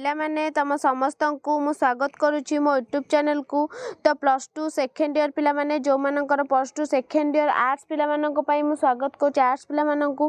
पिलामाने तम समस्त को मु स्वागत करुच्ची मो यूट्यूब चैनल को। तो प्लस टू सेकेंड ईयर पिलामाने जो मानकर plus two second year arts पिलामानंको मु स्वागत करुच्ची आर्ट्स पिलामानंको।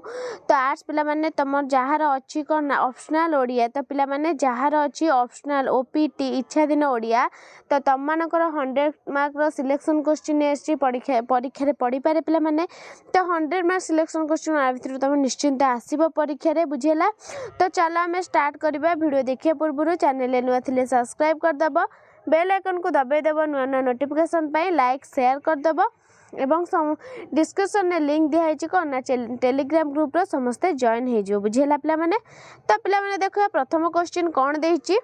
तो आर्ट्स पिलामाने तम जार अच्छी कौन ना ऑप्शनल ओडिया तो पिलामाने जार अच्छी ऑप्शनल ओपीटी इच्छाधीन ओडिया तो तम मानकर 100 मार्क रो सिलेक्शन क्वेश्चन एसची परीक्षा रे पढ़ी पारे पिलामाने। तो 100 मार्क सिलेक्शन क्वेश्चन आ भितर तम निश्चिंत आसीबो परीक्षा रे बुझेला। तो चलो आमे स्टार्ट करबा वीडियो देखिए पूर्व चैनल नुआ थिले सब्सक्राइब करदेव बेल आइकन को दबाइदेव नुआ नुआ नोटिफिकेशन पाई लाइक शेयर करदेव एवं डिस्क्रिप्शन में लिंक दिखाई कौन ना टेलीग्राम ग्रुप रो समस्ते जॉइन हो बुझेला पिला माने। तो पिला माने देखो प्रथम क्वेश्चन कौन देछि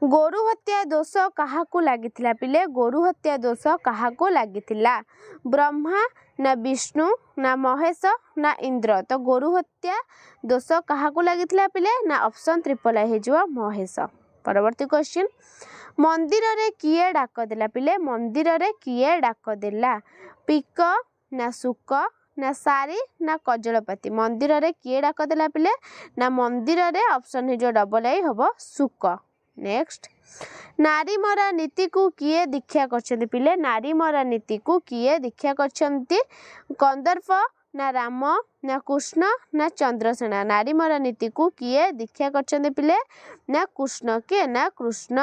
गोरु हत्या दोष काहाकू लागिथिला पिले गोरु हत्या दोष काहाकू लागिथिला ब्रह्मा ना विष्णु ना महेश ना इंद्र। तो गोरु हत्या दोष काहाकू लागिथिला पिले ना ऑप्शन ट्रिपल आई हेजो महेश। परवर्ती क्वेश्चन मंदिर रे किए डाक देला पिले मंदिर रे किए डाक देला पिक ना सुक ना सारी ना कजलपाती। मंदिर रे किए डाक देला पिले ना मंदिर रे ऑप्शन हेजो डबल आई हबो सुक। नेक्स्ट नारी मरा नीति को किए दीक्षा करछन्ती पिले नारी मरा नीति को किए दीक्षा करछन्ती कंदर्प ना राम ना कृष्ण ना चंद्रसेना। नारी मरा नीति को किए दीक्षा करछन्ती पिले ना कृष्ण के ना कृष्ण।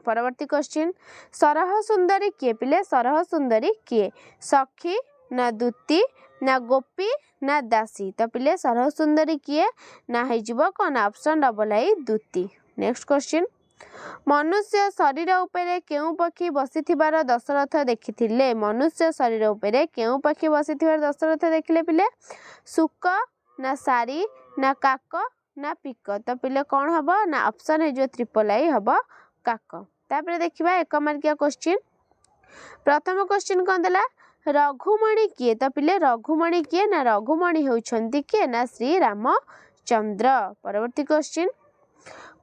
परवर्ती क्वेश्चन सरह सुंदरी किए पिले सरह सुंदरी किए सखी ना दूती ना गोपी ना दासी। तो पिले सरह सुंदरी किए ना हेजिबो कोन ऑप्शन डबल आई दूती। नेक्स्ट क्वेश्चन मनुष्य शरीर उपरे केउ पक्षी बसिथिबार दशरथ देखिथिले मनुष्य शरीर उपरे केउ पक्षी बसिथिबार दशरथ देखिले पिले सुक ना सारी ना काक ना पिक। तो पिले कौन हबो ना ऑप्शन है जो ट्रिपल आई हबो काक। तापर देखिबा एक मार्किया क्वेश्चन प्रथम क्वेश्चन कोन देला रघुमणि किए। तो पिले रघुमणि किए ना रघुमणि होउछंती किए ना श्री रामचंद्र। परवर्ती क्वेश्चन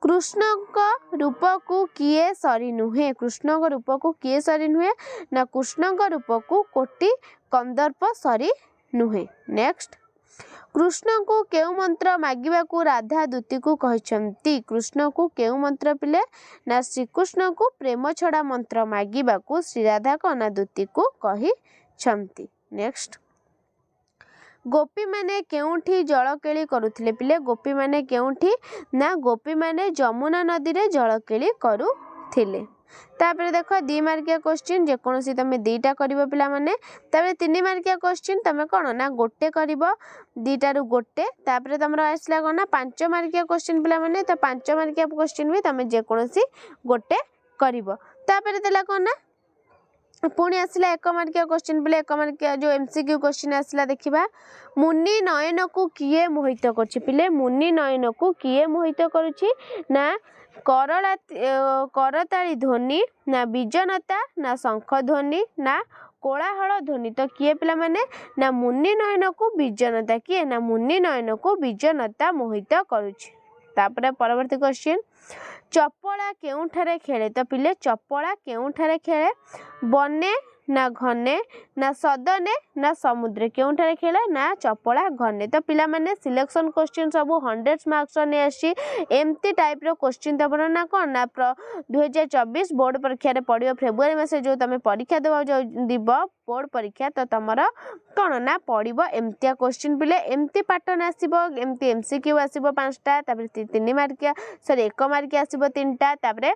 कृष्ण का रूप को किए सरी नुहे कृष्ण का रूप को किए सरी नुहे ना कृष्ण का रूप को कोटि कंदर्प सरी नुहे। नेक्स्ट कृष्ण को केउ मंत्र मागिबा को राधा दूती को कहछंती कृष्ण को केउ मंत्र पिले ना श्री कृष्ण को प्रेम छड़ा मंत्र मागिबा को श्री राधा को ना दूती को कहछंती। नेक्स्ट गोपी माने केउठी जल केली करुथिले पिले गोपी माने केउठी ना गोपी माने जमुना नदी रे जल केली करुथिले। तापर देखो 2 मार्किया क्वेश्चन जे कोनोसी तमे 2टा करिवो पिला माने तापर 3 मार्किया क्वेश्चन तमे कोन ना गोटे करिवो 2टा रु गोटे तापर तमरो आसला कोन ना 5 मार्किया क्वेश्चन पिला माने तो 5 मार्किया क्वेश्चन भी तमे जे कोनोसी गोटे करिवो। तापर देला कोन ना पुणी आसला 1 मार्किया क्वेश्चन पिले 1 मार्किया जो एमसीक्यू क्वेश्चन आसला देखिबा मुनि नयन को किए मोहित करछि पिले मुनि नयन को किए मोहित करुछि ना करताली ध्वनि ना बीजनता ना शंख ध्वनि ना कोलाहल ध्वनि। तो किए पिला माने ना मुनि नयन को बीजनता किए ना मुनि नयन को बीजनता मोहित करुछि। तापर परवर्ती क्वेश्चन चपला केउठारे खेले। तो पिले चपला केउठारे खेले बने ना घने ना सदने ना समुद्र केउठारे खेले ना चपला घने। तो पिला माने सिलेक्शन क्वेश्चन सब 100 मार्क्स ने आसी एमती टाइप रो क्वेश्चन तबर ना कोन ना 2024 बोर्ड परीक्षा रे पड़ियो फेब्रुआरी मासे जो तमे परीक्षा देबा जो दिबो बोर्ड परीक्षा तो तमरा कोन ना पड़िबो एमतिया क्वेश्चन पिले एमती पैटर्न आसीबो एमती एमसीक्यू आसीबो 5टा तापर 3 मार्किया सॉरी 1 मार्किया आसीबो 3टा तापर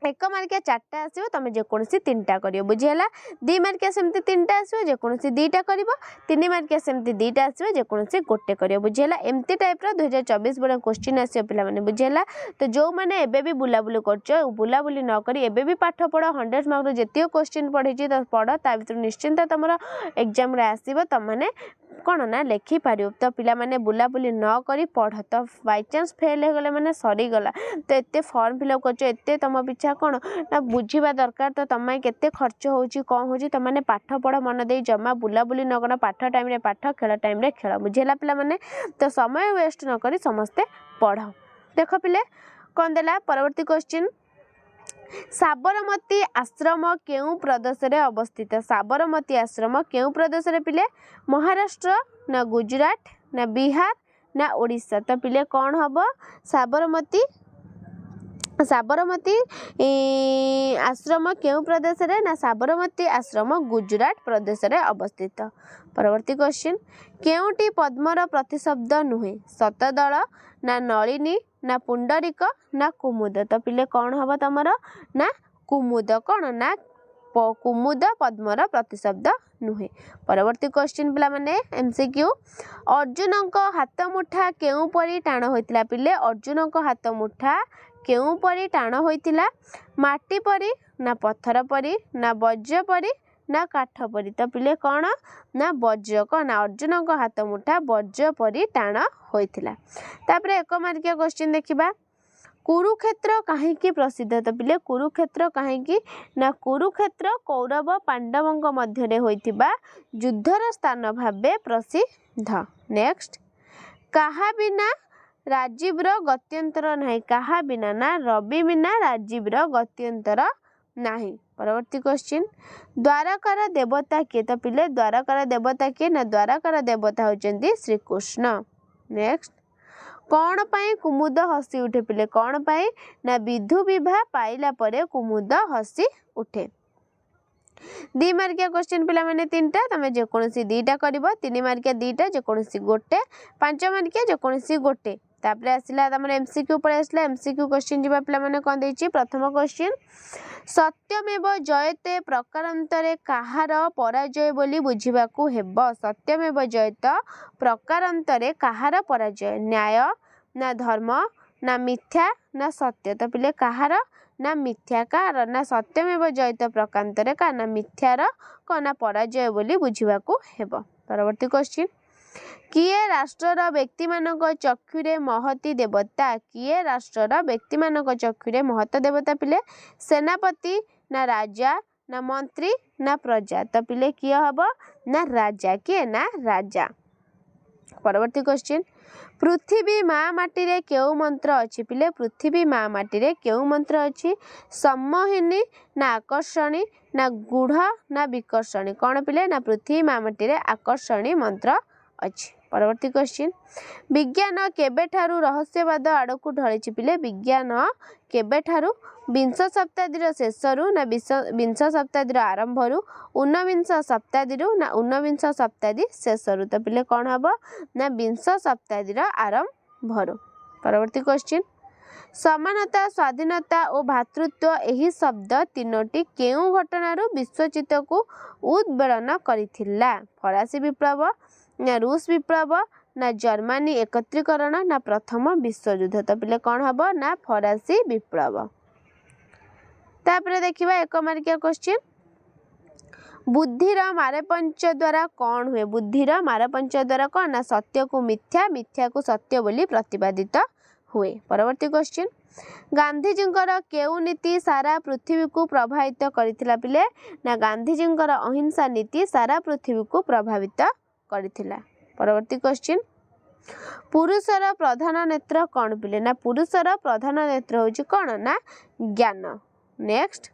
1 मार्किया 4टा आसीबो तमे जे कोनसी 3टा करियो बुझियला 2 मार्किया सेमती 3टा आसीबो जे कोनसी 2टा करिवो 3 मार्किया सेमती 2टा आसीबो जे कोनसी गोटे करियो बुझियला एमती टाइप रो 2024 बडा क्वेश्चन आसीबो पिला माने बुझियला। तो जो माने एबे भी बुलाबुली करछो बुलाबुली न करी एबे भी पाठ पढो 100 मार्क रो जेतियो क्वेश्चन पढिछि त पढो ता भितर निश्चिंत तमरो एग्जाम रे आसीबो त माने कौन ना लेखि पार। तो पिला माने बुलाबुली न करी पढ़ तो बाय चांस फेल हो गले माने सरी गला तो एते फॉर्म फिलअप करछो एते तम पिछा कौन ना बुझीबा दरकार। तो तमे केते खर्च होउची कोन होउची तमाने पाठ पढ़ मन दे जमा बुलाबुली न करना पाठ टाइम रे पाठ खेल टाइम रे खेल बुझेला पिला माने। तो समय वेस्ट न करी समस्ते पढ़। देखो पिले कोन देला परवर्ती क्वेश्चन साबरमती आश्रम केउ प्रदेश रे अवस्थित। साबरमती आश्रम केउ प्रदेश रे पिले महाराष्ट्र ना गुजरात ना बिहार ना ओडिशा। तो पिले कौन हम साबरमती साबरमती आश्रम क्यों प्रदेश रे ना साबरमती आश्रम गुजरात प्रदेश रे अवस्थित। परवर्ती क्वेश्चन केउटी पद्मर प्रतिशब्द नुहे शतदल ना नलिनी ना पुंडरीक ना कुमुद। तो पिले कौन हम तमर ना कुमुद कौन ना कुमुद पद्मर प्रतिशब्द नुहे। परवर्ती क्वेश्चन पिला माने एमसीक्यू अर्जुन को हाथ मुठा केउ परी टाण होइतिला पिले अर्जुन को हाथ मुठा केउ परी टाण होइतिला माटी परी ना पत्थर परी ना वज्र परी ना काठ परी। तो पिले कौन ना वज्र को ना अर्जुन को हाथ मुठा वज्र परी टाण होइतिला। तापरे एक मार्किया क्वेश्चन देखिबा कुरुक्षेत्र कहीं प्रसिद्ध। तो पिले कुरुक्षेत्र कहीं ना कुरुक्षेत्र कौरव पांडवों मध्य होइतिबा युद्धर स्थान भावे प्रसिद्ध। नेक्स्ट कहा बिना राजीवर गत्यंतर नहीं कहा बिना ना रवि बिना राजीवर गत्यंतर नहीं। परवर्ती क्वेश्चन द्वारकार देवता किए। तो पिले द्वारकार देवता किए ना द्वारकार देवता होचंदी श्री कृष्ण। नेक्स्ट कौन पाई कुमुद हसी उठे पिले कौन पाई ना विधु विवाह पाइला परे कुमुद हसी उठे। 2 मार्किया क्वेश्चन पिला माने 3टा तमे जे कोनसी 2टा करबो 3 मार्किया 2टा जे कोनसी गोटे 5 मार्किया जे कोनसी गोटे। तापरे आसिला तमरे एमसीक्यू पळे आसिला एमसीक्यू क्वेश्चन जिबा पिला माने कोन देछि प्रथम क्वेश्चन सत्यमेव जयते प्रकारांतरे काहार पराजय बोली बुझिबाकू हेबो। सत्यमेव जयत प्रकारांतरे काहार पराजय न्याय ना धर्म ना मिथ्या ना सत्य। तो पिले काहार ना मिथ्या कार ना सत्यमेव जयत प्रकारांतरे का ना मिथ्यार को ना पराजय बोली बुझिबाकू हेबो। परवर्ती क्वेश्चन किए राष्ट्रर व्यक्ति मानक चक्षुरे महती देवता किए राष्ट्रर व्यक्ति मानक चक्षुरे महत देवता पिले सेनापति ना राजा ना मंत्री ना प्रजा। तो पिले किए हब ना राजा किए ना राजा। परवर्ती क्वेश्चन पृथ्वी माँ माटी रे केउ मंत्र अछि पिले पृथ्वी माँ माटी रे केउ मंत्र अछि सम्मोहिनी ना आकर्षणी ना गूढ़ ना विकर्षणी। कौन पिले ना पृथ्वी माँ माटी रे आकर्षणी मंत्र अछि। परवर्ती क्वेश्चन विज्ञान केबेठारु रहस्यवाद आड़कू ढळिछि पिले विज्ञान केबेठारु 20 शताब्दीर शेषरु ना 20 शताब्दीर आरंभरु 19 शताब्दीरु ना 19 शताब्दी शेषरु। तो पिले कौन हबो ना 20 शताब्दीर आरंभरु। परवर्ती क्वेश्चन समानता स्वाधीनता और भातृत्व एही शब्द तीनोटी केउ घटनारु विश्वचित को उद्वेलन करिथिला फरासी विप्लव ना रूस विप्लव ना जर्मनी एकत्रीकरण ना प्रथम विश्वयुद्ध। तो पिले कौन हबो ना फरासी विप्लव। तापरे देखिबा एक मार्किया क्वेश्चन बुद्धिर मारेपंच द्वारा कौन हुए बुद्धिर मारेपंच द्वारा कौन ना सत्य को मिथ्या मिथ्या को सत्य बोली प्रतिपादित हुए। परवर्ती क्वेश्चन गांधीजींकर केउ नीति सारा पृथ्वी को प्रभावित करथिला पिले ना गांधीजींकर अहिंसा नीति सारा पृथ्वी को प्रभावित करथिला। परवर्ती क्वेश्चन पुरुषर प्रधान नेत्र कौन पिले ना पुरुषर प्रधान नेत्र होची कौन ना ज्ञान। नेक्स्ट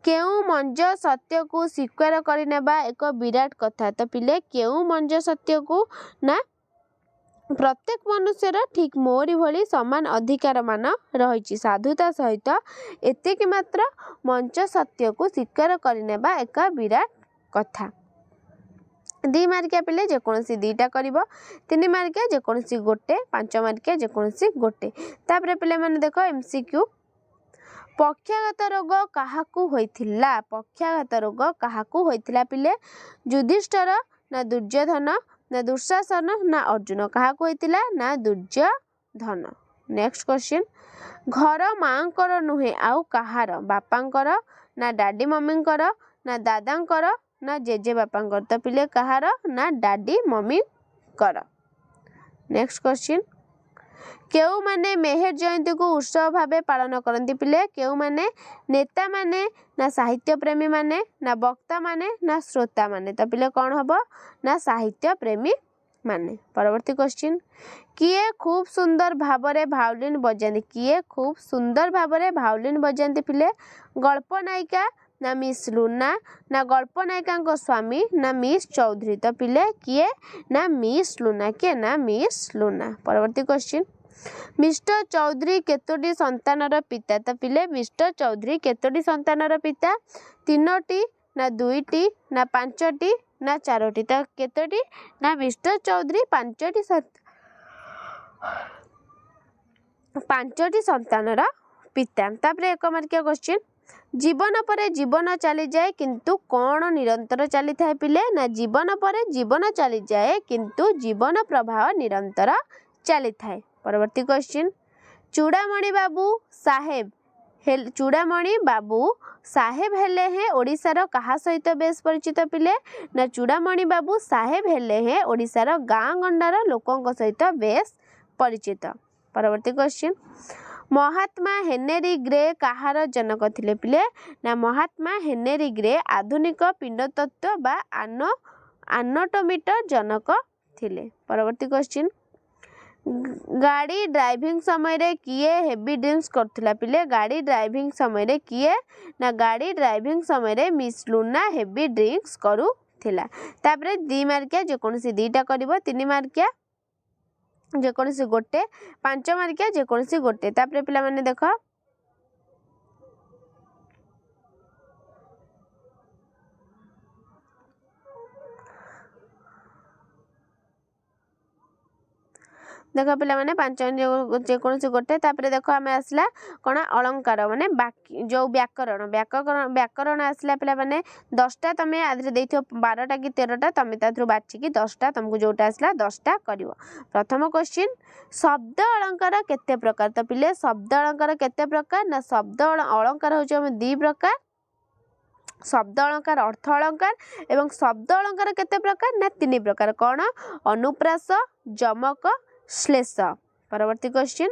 केउ मंज सत्य को स्वीकार करिनेबा एक विराट कथा। तो पिले केउ मंज सत्य को ना प्रत्येक मनुष्यर ठीक मोरी भली समान अधिकार मान रही साधुता सहित एतिक मात्र मंच सत्य को स्वीकार करिनेबा एक विराट कथा। 2 मार्किया पिले जेकोसी 2टा करिवो 3 मार्किया जेकोसी गोटे 5 मार्किया जेकोसी गोटे। तापरे पिले माने देखो एमसीक्यू पक्षाघात रोग काहाकू होइथिला पक्षाघात रोग काहाकू होइथिला पिले युधिष्ठिर ना दुर्योधन ना दुशासन ना अर्जुन काहाकू होइथिला ना दुर्योधन। नेक्स्ट क्वेश्चन घर मांकर नुहे आउ काहार बापांकर ना डाडी मम्मींकर ना दादांकर ना जेजे बापांकर। तो पिले काहार ना डाडी मम्मी कर। नेक्स्ट क्वेश्चन केउ माने मेहर जयंती को उत्सव भावे पालन करती पिले केउ माने नेता माने ना साहित्य प्रेमी माने ना वक्ता माने ना श्रोता माने। तो पिले कौन हबो ना साहित्य प्रेमी माने। परवर्ती क्वेश्चन किए खूब सुंदर भावरे भायोलिन बजाती किए खूब सुंदर भावरे भायोलिन बजाती पिले गल्प नायिका ना मिस लुना ना गल्प नायिका स्वामी ना मिस चौधरी। तो पिले किए ना मिस लुना, किए ना मिस लुना। परवर्ती क्वेश्चन, मिस्टर चौधरी केतोटी संतानर पिता। तो पिले मिस्टर चौधरी केतोटी संतानर पिता, 3टी ना 2टी ना 5टी ना 4टी। तो केतोटी ना मिस्टर चौधरी 5टी संतानर पिता। तापर 1 मार्किया क्वेश्चन, जीवन पर जीवन चली जाए किंतु कौन निरंतर चली थाए पिले ना जीवन पर जीवन चली जाए किंतु जीवन प्रवाह निरंतर चली थाए। परवर्ती क्वेश्चन, चूड़ामणि बाबू साहेब चूड़ामणि बाबू साहेब हेले हैं ओडिशार कहा सहित बेस परिचित पिले ना चूड़ामणि बाबू साहेब हेले हैं ओडिशार गाँ गंडार लोकों सहित बेस परिचित। परवर्ती क्वेश्चन, महात्मा हेनरी ग्रे कहार जनक थिले पिले ना महात्मा हेनरी ग्रे आधुनिक पिंडतत्व बा आनोटोमीटर जनक थिले। परवर्ती क्वेश्चन, गाड़ी ड्राइविंग समय रे किए हेवी ड्रिंक्स करथिला पिले गाड़ी ड्राइविंग समय रे किए ना गाड़ी ड्राइविंग समय रे मिस लुना हेवी ड्रिंक्स करूथिला। तापरे 2 मार्किया जेकोनसी 2टा करिवो, 3 मार्किया जेकोनसी गोटे, 5 मार्किया जेकोनसी गोटे। तापरे पिला माने देखो देख पिला माने 5 जेकोनसी गोटे। तापरे देखो आमे आसला कोन अलंकार माने जो व्याकरण आसला पिला माने 10टा तमे आदरे देथियो 12टा कि 13टा तमे ताथरु बाछि कि 10टा तुमको जोटा आसला 10टा करिवो। प्रथम क्वेश्चन, शब्द अलंकार केते प्रकार। तो पिले शब्द अलंकार केते प्रकार ना शब्द अलंकार होचे हम 2 प्रकार, शब्द अलंकार अर्थ अलंकार एवं शब्द अलंकार केते प्रकार ना 3 प्रकार। कौन? अनुप्रास, जमक, श्लेष। परवर्ती क्वेश्चन,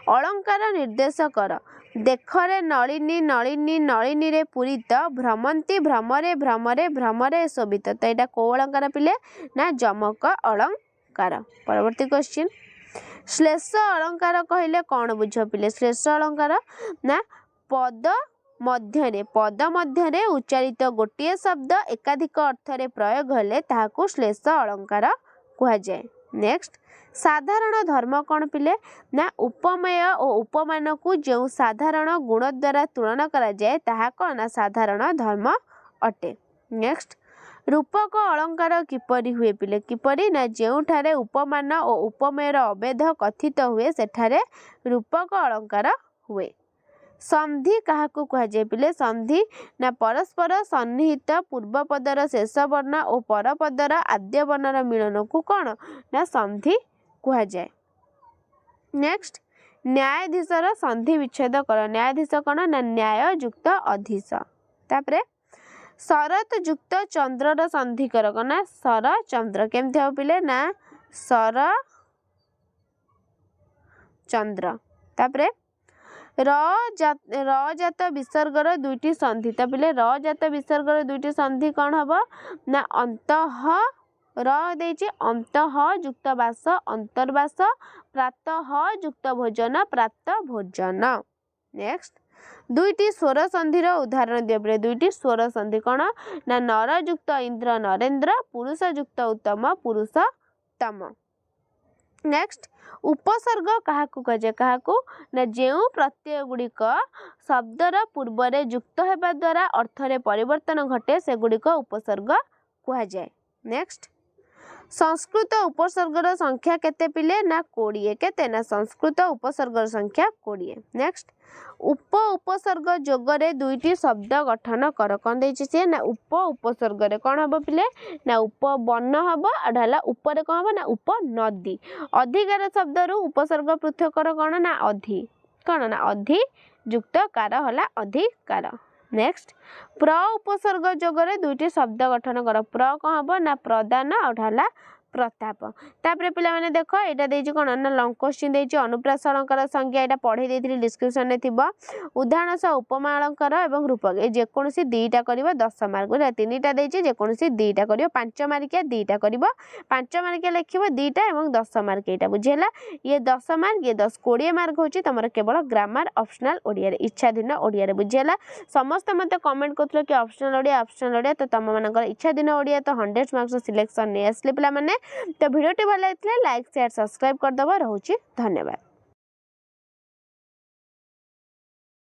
अलंकार निर्देश कर। देखरे नलिनी नलिनी नलिनी रे पूरित भ्रमंती भ्रमरे भ्रमरे भ्रमरे शोभित। तो यहाँ कौ अलंकार पिले ना जमक अलंकार। परवर्ती क्वेश्चन, श्लेष अलंकार कहले कौन बुझ पिले श्लेष अलंकार ना पद मध्य उच्चारित गोटे शब्द एकाधिक अर्थरे प्रयोग हेले ताहाकू श्लेष अलंकार कहा जाए। नेक्स्ट, साधारण धर्म कौन पिले ना उपमेय और उपमान को जो साधारण गुण द्वारा तुलना करा जाए ताहा कौन ना साधारण धर्म अटे। नेक्स्ट, रूपक अलंकार किपरि हुए पिले किपरि ना जेउठारे उपमान और उपमेयर अभेद कथित हुए सेठारे रूपक अलंकार हुए। संधि काहाकू कहा जाए पिले संधि ना परस्पर सन्निहित पूर्व पदर शेष वर्ण और पर पदर आद्य वर्णर मिलन को कौन ना संधि कहा जाए। नेक्स्ट, न्यायाधीशर संधि विच्छेद कर। न्यायाधीश कौन ना न्याय युक्त अधीश। तापरे शरत युक्त चंद्रर संधि कर ना सर चंद्र केमती हो पिले ना सर चंद्र। तापरे रजात विसर्गर 2टी संधि। तो पिले रजात विसर्गर 2टी संधि कौन हम ना अंतः देछि अंतः युक्त वास अंतर्वास प्रातः युक्त भोजन प्रात भोजन। नेक्स्ट, 2टी स्वर संधि उदाहरण दियो पिले 2टी स्वर संधि कौन ना नर युक्त इंद्र नरेंद्र पुरुष युक्त उत्तम पुरुषोत्तम। नेक्स्ट, उपसर्ग काहाकू कहे काहाकू ना जेउ प्रत्यय गुड़िक शब्दर पूर्व युक्त हेबा द्वारा अर्थरे परिवर्तन घटे से गुड़िक उपसर्ग कहा जाए। नेक्स्ट, संस्कृत उपसर्गर संख्या केते पिले ना 20 केते ना संस्कृत उपसर्गर संख्या 20। नेक्स्ट, उपसर्ग जोगरे 2टी शब्द गठन कर। कौन देछि से ना उपसर्ग कौन हम पिले ना उपवन हम अढ़ाला ऊपर कौन हम ना उपनदी। अधिकार शब्द रु उपसर्ग पृथक कर कौन ना अधि कौन ना अधि युक्त कार हला अधिकार। नेक्स्ट, प्र उपसर्ग जोगरे 2टी शब्द गठन कर। प्र कौन हम ना प्रदान अढ़ाला प्रताप तापर पे देख यहाँ देती कौन ना लंग क्वेश्चन देती अनुप्रासलंकार संज्ञा यहाँ पढ़े देती डिस्क्रिप्शन में थी उदाहरण सह उपमा अलंकार और रूपक ये जेकोसी दुईटा कर 10 मार्क तीन टा देती जेकोसी दुईटा कर 5 मार्किया दुईटा कर 5 मार्किया लिख दुईटा और 10 मार्क यहाँ बुझेगा ये 10 मार्क ये 20 मार्क हूँ तुम केवल ग्रामर ऑप्शनल ओडिया इच्छाधीन ओडिया बुझेगा समस्त मत कमेंट कर कि ऑप्शनल ओडिया तो तुम मान इच्छाधीन ओडिया तो 100 मार्क्स सिलेक्शन नहीं आसले पे तो भिडियोटी भल लगे लाइक शेयर सब्सक्राइब करदे। रोचे धन्यवाद।